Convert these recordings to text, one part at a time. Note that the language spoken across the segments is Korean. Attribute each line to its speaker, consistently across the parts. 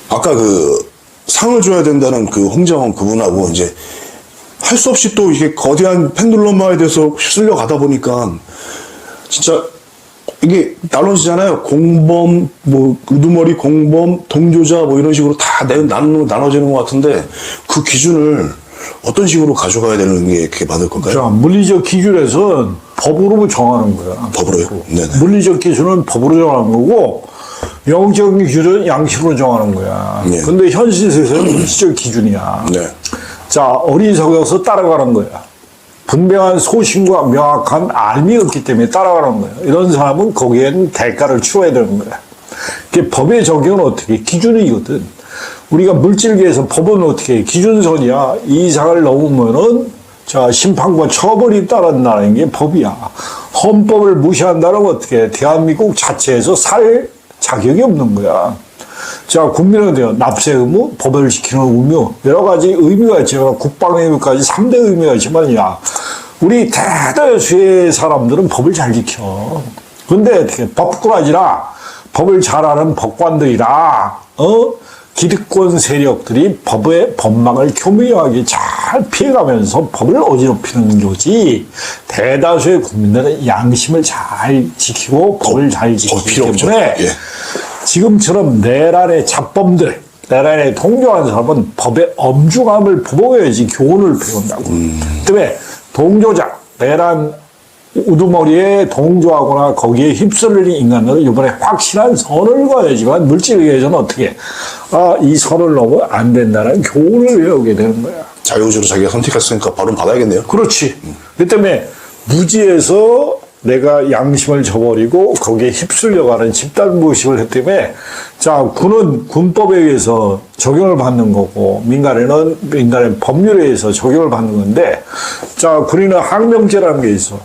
Speaker 1: 아까 그 상을 줘야 된다는 그 홍정원 그분하고 이제 할 수 없이 또 이게 거대한 펜듈럼화에 대해서 휩쓸려 가다 보니까 진짜 이게 나눠지잖아요. 공범, 뭐 우두머리 공범, 동조자 뭐 이런 식으로 다 나눠지는 것 같은데 그 기준을 어떤 식으로 가져가야 되는 게 그게 맞을 건가요?
Speaker 2: 자, 물리적 기준에서는 법으로 정하는 거야.
Speaker 1: 법으로요? 네네.
Speaker 2: 물리적 기준은 법으로 정하는 거고, 영적인 기준은 양식으로 정하는 거야.
Speaker 1: 네.
Speaker 2: 근데 현실 세상은 물질적 기준이야.
Speaker 1: 네.
Speaker 2: 자, 어리석어서 따라가는 거야. 분명한 소신과 명확한 알미 없기 때문에 따라가는 거야. 이런 사람은 거기에는 대가를 치러야 되는 거야. 그 법의 적용은 어떻게? 기준이거든. 우리가 물질계에서 법은 어떻게? 기준선이야. 이 이상을 넘으면은, 자, 심판과 처벌이 따른다는 게 법이야. 헌법을 무시한다는 건 어떻게? 대한민국 자체에서 살 자격이 없는 거야. 자, 국민은 돼요. 납세 의무, 법을 지키는 의무, 여러 가지 의미가 있지만, 국방의 의무까지 3대 의미가 있지만요. 우리 대다수의 사람들은 법을 잘 지켜. 근데 어떻게, 법꾸라지라, 법을 잘 아는 법관들이라, 기득권 세력들이 법의 법망을 교묘하게 잘 피해가면서 법을 어지럽히는 거지. 대다수의 국민들은 양심을 잘 지키고 법을 잘 지키기 때문에
Speaker 1: 예.
Speaker 2: 지금처럼 내란의 잡범들, 내란에 동조한 사람은 법의 엄중함을 보여야지 교훈을 배운다고. 때문에 동조자, 내란 우두머리에 동조하거나 거기에 휩쓸리는 인간들은 이번에 확실한 선을 거야지만 물질계에서는 어떻게 이 선을 넘으면 안 된다는 교훈을 외우게 되는 거야.
Speaker 1: 자유주로 자기가 선택했으니까 바로 받아야겠네요.
Speaker 2: 그렇지. 그 때문에 무지에서 내가 양심을 저버리고 거기에 휩쓸려가는 집단 무의식을 했기 때문에 자, 군은 군법에 의해서 적용을 받는 거고 민간에는 민간의 법률에 의해서 적용을 받는 건데 자, 군인은 항명제라는 게 있어.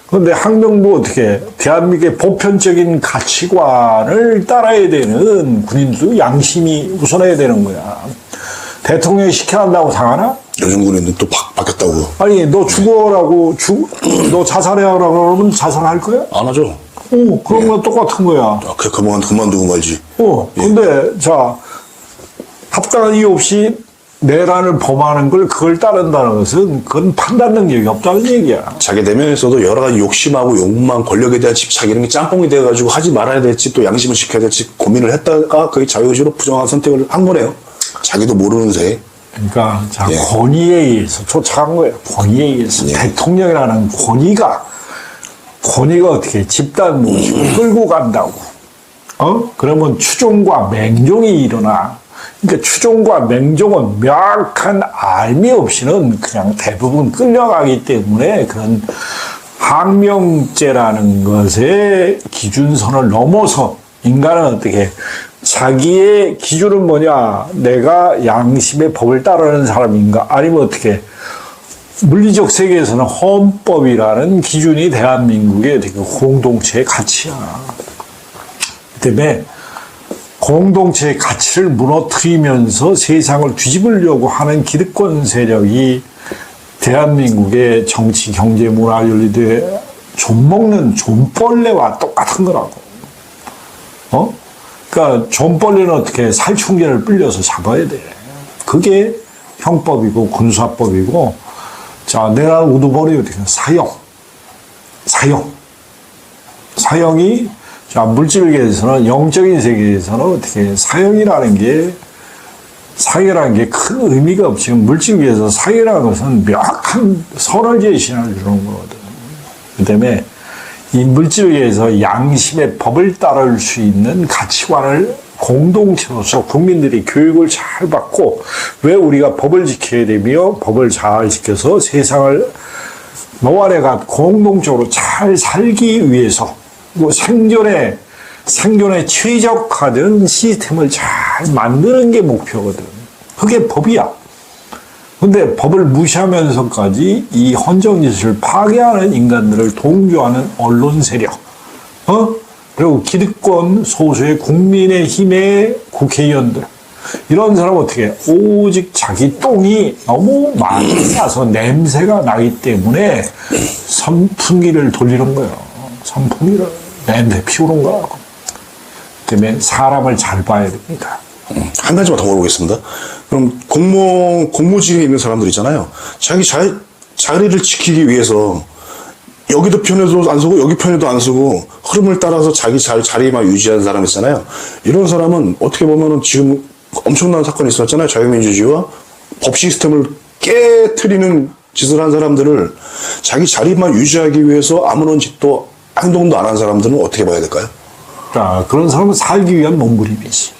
Speaker 2: 그런데 항명도 어떻게 대한민국의 보편적인 가치관을 따라야 되는 군인도 양심이 우선해야 되는 거야. 대통령이 시켜한다고 당하나?
Speaker 1: 요즘 군인은 또 바뀌었다고.
Speaker 2: 아니, 너 죽어라고, 너 자살해라고 그러면 자살할 거야?
Speaker 1: 안 하죠.
Speaker 2: 그런 건 똑같은 거야.
Speaker 1: 그만두고 말지.
Speaker 2: 근데, 자, 합당한 이유 없이 내란을 범하는 걸 그걸 따른다는 것은 그건 판단 능력이 없다는 얘기야.
Speaker 1: 자기 내면에서도 여러 가지 욕심하고 욕망, 권력에 대한 집착 이런 게 짬뽕이 돼가지고 하지 말아야 될지 또 양심을 지켜야 될지 고민을 했다가 거의 자유의지로 부정한 선택을 한 거네요. 자기도 모르는 새에.
Speaker 2: 그러니까, 자, 권위에 의해서 쫓아간 거예요. 권위에 의해서. 대통령이라는 권위가 어떻게 집단 모습을 끌고 간다고. 그러면 추종과 맹종이 일어나. 그러니까 추종과 맹종은 명확한 알미 없이는 그냥 대부분 끌려가기 때문에 그런 항명죄라는 것의 기준선을 넘어서 인간은 어떻게 자기의 기준은 뭐냐? 내가 양심의 법을 따르는 사람인가? 아니면 어떻게 물리적 세계에서는 헌법이라는 기준이 대한민국의 어떻게 공동체의 가치야. 그 때문에 공동체의 가치를 무너뜨리면서 세상을 뒤집으려고 하는 기득권 세력이 대한민국의 정치, 경제, 문화, 윤리대에 좀먹는 좀벌레와 똑같은 거라고. 그러니까 좀벌레는 어떻게 살충제를 불려서 잡아야 돼. 그게 형법이고 군사법이고 자, 내란 우두머리 어떻게 사형이 자, 물질계에서는 영적인 세계에서는 어떻게 사형이라는 게 큰 의미가 없지. 물질계에서 사형이라는 것은 명확한 선을 제시해 주는 거거든. 그 때문에 이 물질계에서 양심의 법을 따를 수 있는 가치관을 공동체로서 국민들이 교육을 잘 받고 왜 우리가 법을 지켜야 되며 법을 잘 지켜서 세상을 너와 내가 공동적으로 잘 살기 위해서 생존에 최적화된 시스템을 잘 만드는 게 목표거든. 그게 법이야. 근데 법을 무시하면서까지 이 헌정 질서를 파괴하는 인간들을 동조하는 언론 세력, 그리고 기득권 소수의 국민의힘의 국회의원들, 이런 사람은 어떻게 해? 오직 자기 똥이 너무 많이 나서 냄새가 나기 때문에 선풍기를 돌리는 거예요. 선풍기를 냄새 피우는 거라고. 때문에 사람을 잘 봐야 됩니다.
Speaker 1: 한 가지만 더 물어보겠습니다. 그럼 공무직에 있는 사람들 있잖아요. 자기 자리를 지키기 위해서 여기도 편에도 안 쓰고 여기 편에도 안 쓰고 흐름을 따라서 자기 자리만 유지하는 사람 있잖아요. 이런 사람은 어떻게 보면은 지금 엄청난 사건이 있었잖아요. 자유민주주의와 법 시스템을 깨트리는 짓을 한 사람들을 자기 자리만 유지하기 위해서 아무런 짓도 행동도 안 한 사람들은 어떻게 봐야 될까요?
Speaker 2: 자, 그런 사람은 살기 위한 몸부림이지.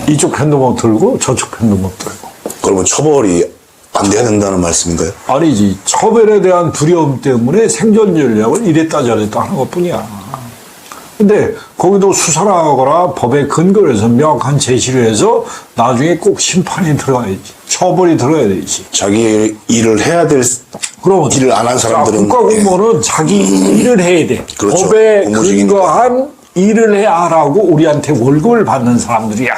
Speaker 2: 이쪽 편도 못 들고 저쪽 편도 못 들고.
Speaker 1: 그러면 처벌이 안 돼야 된다는 말씀인가요?
Speaker 2: 아니지. 처벌에 대한 두려움 때문에 생존 전략을 이랬다 저랬다 하는 것뿐이야. 근데 거기도 수사를 하거나 법에 근거를 해서 명확한 제시를 해서 나중에 꼭 심판이 들어가야지. 처벌이 들어가야 되지.
Speaker 1: 자기 일을 해야 될
Speaker 2: 그럼
Speaker 1: 일을 안 한 사람들은
Speaker 2: 국가공무원은 자기 일을 해야 돼.
Speaker 1: 그렇죠.
Speaker 2: 법에
Speaker 1: 공무직이니까.
Speaker 2: 근거한 일을 해야 하라고 우리한테 월급을 받는 사람들이야.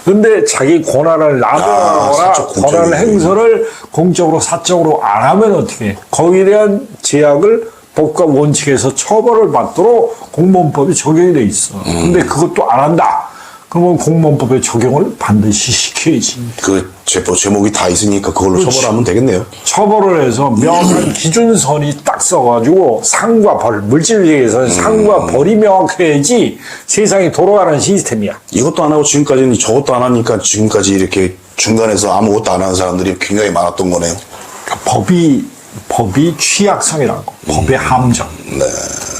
Speaker 2: 근데 자기 권한을 남용하거나
Speaker 1: 사적 공적인
Speaker 2: 권한 행사를 공적으로 사적으로 안 하면 어떻게 해? 거기에 대한 제약을 법과 원칙에서 처벌을 받도록 공무원법이 적용이 돼 있어. 근데 그것도 안 한다. 그러면 공무원법의 적용을 반드시 시켜야지.
Speaker 1: 그 제목이 다 있으니까 그걸로
Speaker 2: 그렇지.
Speaker 1: 처벌하면 되겠네요.
Speaker 2: 처벌을 해서 명확한 기준선이 딱 써가지고 상과 벌, 물질계에서는 상과 벌이 명확해야지 세상이 돌아가는 시스템이야.
Speaker 1: 이것도 안 하고 지금까지는 저것도 안 하니까 지금까지 이렇게 중간에서 아무것도 안 하는 사람들이 굉장히 많았던 거네요.
Speaker 2: 법이 취약성이라고. 법의 함정.
Speaker 1: 네.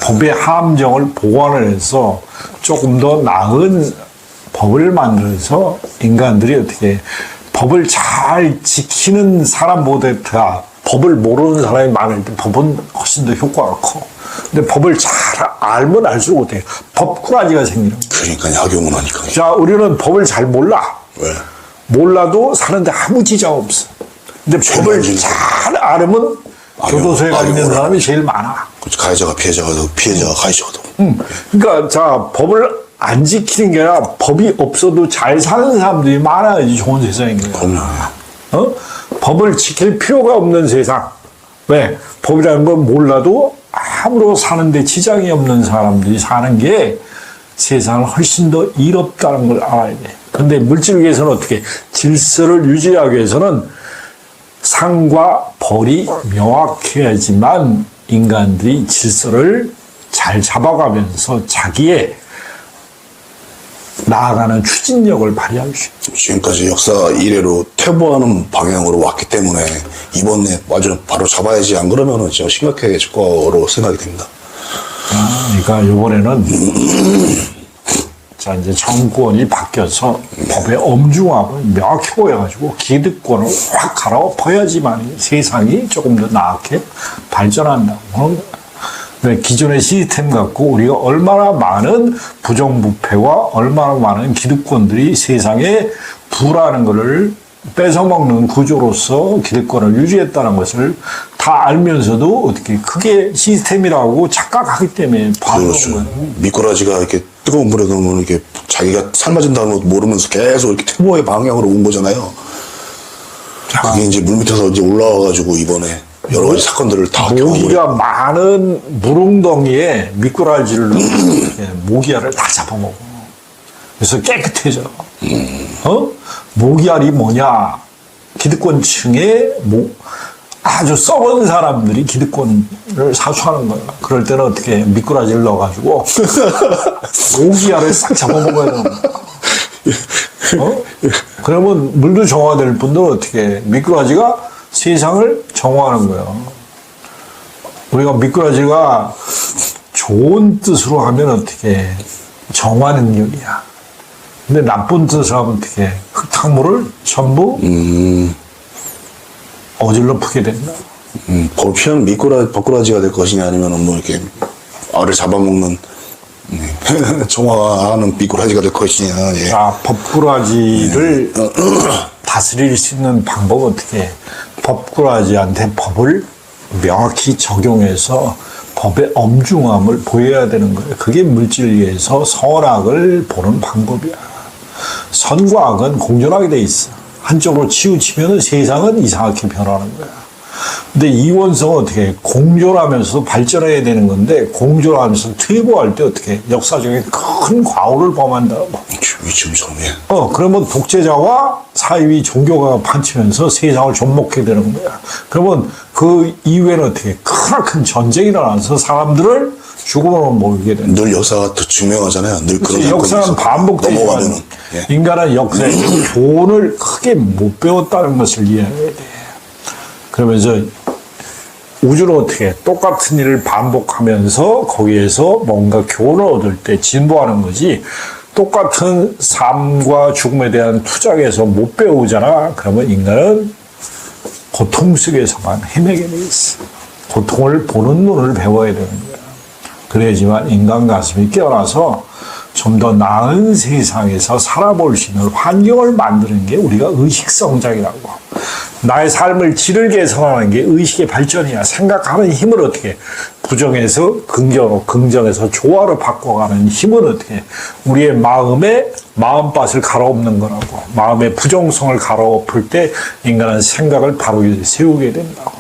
Speaker 2: 법의 함정을 보완을 해서 조금 더 나은 법을 만들어서 인간들이 어떻게 법을 잘 지키는 사람보다 법을 모르는 사람이 많을 때 법은 훨씬 더 효과가 커. 근데 법을 잘 알면 알수록 어때? 법꾸라지가 생기는 거야.
Speaker 1: 그러니까 악용을 하니까.
Speaker 2: 자, 우리는 법을 잘 몰라.
Speaker 1: 왜?
Speaker 2: 몰라도 사는데 아무 지장 없어. 근데 법을
Speaker 1: 죄만
Speaker 2: 잘 알으면 교도소에 가 있는
Speaker 1: 악용을
Speaker 2: 사람이 제일 많아.
Speaker 1: 가해자가 피해자가 되고 피해자가 가해자가 되고.
Speaker 2: 그러니까 자, 법을 안 지키는 게 아니라 법이 없어도 잘 사는 사람들이 많아야지 좋은 세상인 거야.
Speaker 1: 그럼요.
Speaker 2: 법을 지킬 필요가 없는 세상. 왜? 법이라는 건 몰라도 아무로 사는데 지장이 없는 사람들이 사는 게 세상을 훨씬 더 이롭다는 걸 알아야 돼. 근데 물질계에서는 어떻게? 질서를 유지하기 위해서는 상과 벌이 명확해야지만 인간들이 질서를 잘 잡아가면서 자기의 나아가는 추진력을 발휘할 수 있다.
Speaker 1: 지금까지 역사 이래로 퇴보하는 방향으로 왔기 때문에 이번에 완전 바로 잡아야지. 안 그러면은 진짜 심각해질 거로 생각이 됩니다.
Speaker 2: 그러니까 이번에는 자 이제 정권이 바뀌어서 법의 엄중함을 명확히 보여가지고 기득권을 확 갈아엎어야지만 세상이 조금 더 나게 발전한다고 하는 거예요. 왜 기존의 시스템 갖고 우리가 얼마나 많은 부정부패와 얼마나 많은 기득권들이 세상에 부라는 것을 뺏어먹는 구조로서 기득권을 유지했다는 것을 다 알면서도 어떻게 그게 시스템이라고 착각하기 때문에 봐주는
Speaker 1: 그렇죠.
Speaker 2: 거예요.
Speaker 1: 미꾸라지가 이렇게 뜨거운 물에 넣으면 이렇게 자기가 삶아진다는 것도 모르면서 계속 이렇게 퇴보의 방향으로 온 거잖아요. 그게 이제 물 밑에서 이제 올라와가지고 이번에 여러 가지 사건들을 다 경험을
Speaker 2: 모기가 많은 물웅덩이에 미꾸라지를 넣고 모기알을 다 잡아먹어. 그래서 깨끗해져. 모기알이 뭐냐? 기득권층의 아주 썩은 사람들이 기득권을 사수하는 거야. 그럴 때는 어떻게 해? 미꾸라지를 넣어가지고 모기알을 싹 잡아먹어야 되는 거야. 그러면 물도 정화될 뿐더러 어떻게 해? 미꾸라지가 세상을 정화하는 거예요. 우리가 미꾸라지가 좋은 뜻으로 하면 어떻게 해? 정화 능력이야. 근데 나쁜 뜻으로 하면 어떻게 해? 흙탕물을 전부 어질러 푸게 된다.
Speaker 1: 볼피한 버꾸라지가 될 것이냐 아니면 뭐 이렇게 알을 잡아먹는 정화하는 미꾸라지가 될 것이냐. 예.
Speaker 2: 자, 법꾸라지를 다스릴 수 있는 방법은 어떻게 해? 법꾸라지한테 법을 명확히 적용해서 법의 엄중함을 보여야 되는 거예요. 그게 물질계에서 선악을 보는 방법이야. 선과 악은 공존하게 돼 있어. 한쪽으로 치우치면 세상은 이상하게 변하는 거야. 근데 이원성은 어떻게 해? 공존하면서 발전해야 되는 건데 공존하면서 퇴보할 때 어떻게 해? 역사적인 큰 과오를 범한다고.
Speaker 1: 위층성에.
Speaker 2: 그러면 독재자와 사이비 종교가 판치면서 세상을 접목해야 되는 거야. 그러면 그 이후에는 어떻게 해? 크나큰 전쟁이 일어나서 사람들을 죽음으로 몰게 되는
Speaker 1: 늘 역사가 더 증명하잖아요. 늘 그런
Speaker 2: 역사는
Speaker 1: 사건이
Speaker 2: 반복되지만
Speaker 1: 넘어가면은. 예.
Speaker 2: 인간은 역사에서 교훈을 크게 못 배웠다는 것을 이해해야 돼. 그러면서 우주는 어떻게 해? 똑같은 일을 반복하면서 거기에서 뭔가 교훈을 얻을 때 진보하는 거지 똑같은 삶과 죽음에 대한 투작에서 못 배우잖아. 그러면 인간은 고통 속에서만 헤매게 돼 있어. 고통을 보는 눈을 배워야 되는 거야. 그래야지만 인간 가슴이 깨어나서 좀 더 나은 세상에서 살아볼 수 있는 환경을 만드는 게 우리가 의식성장이라고. 나의 삶을 질을 개선하는 게 의식의 발전이야. 생각하는 힘을 어떻게 해? 부정에서 긍정으로, 긍정에서 조화로 바꿔가는 힘은 어떻게 해? 우리의 마음에 마음밭을 갈아엎는 거라고. 마음의 부정성을 갈아엎을 때 인간은 생각을 바로 세우게 된다고.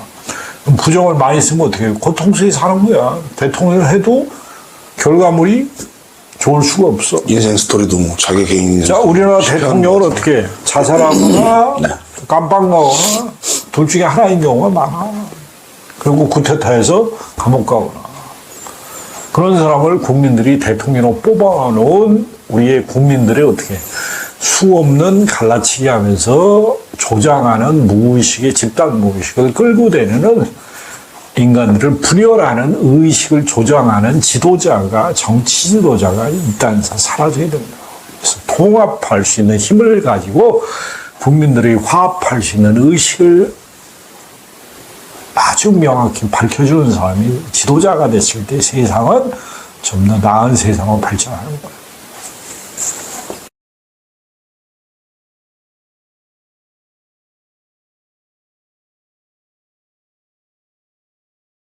Speaker 2: 부정을 많이 쓰면 어떻게 해요? 고통 속에 사는 거야. 대통령을 해도 결과물이 좋을 수가 없어.
Speaker 1: 인생 스토리도 뭐 자기 개인 인생.
Speaker 2: 자, 우리나라 대통령을 어떻게 해? 자살하거나 깜빵 가거나 둘 중에 하나인 경우가 많아. 그리고 구태타해서 감옥 가거나. 그런 사람을 국민들이 대통령으로 뽑아놓은 우리의 국민들의 어떻게 수 없는 갈라치기 하면서 조장하는 무의식의 집단 무의식을 끌고 다니는 인간들을 분열하는 의식을 조장하는 지도자가 정치 지도자가 이 땅에서 사라져야 된다. 그래서 통합할 수 있는 힘을 가지고 국민들이 화합할 수 있는 의식을 아주 명확히 밝혀주는 사람이 지도자가 됐을 때 세상은 좀 더 나은 세상으로 발전하는 거예요.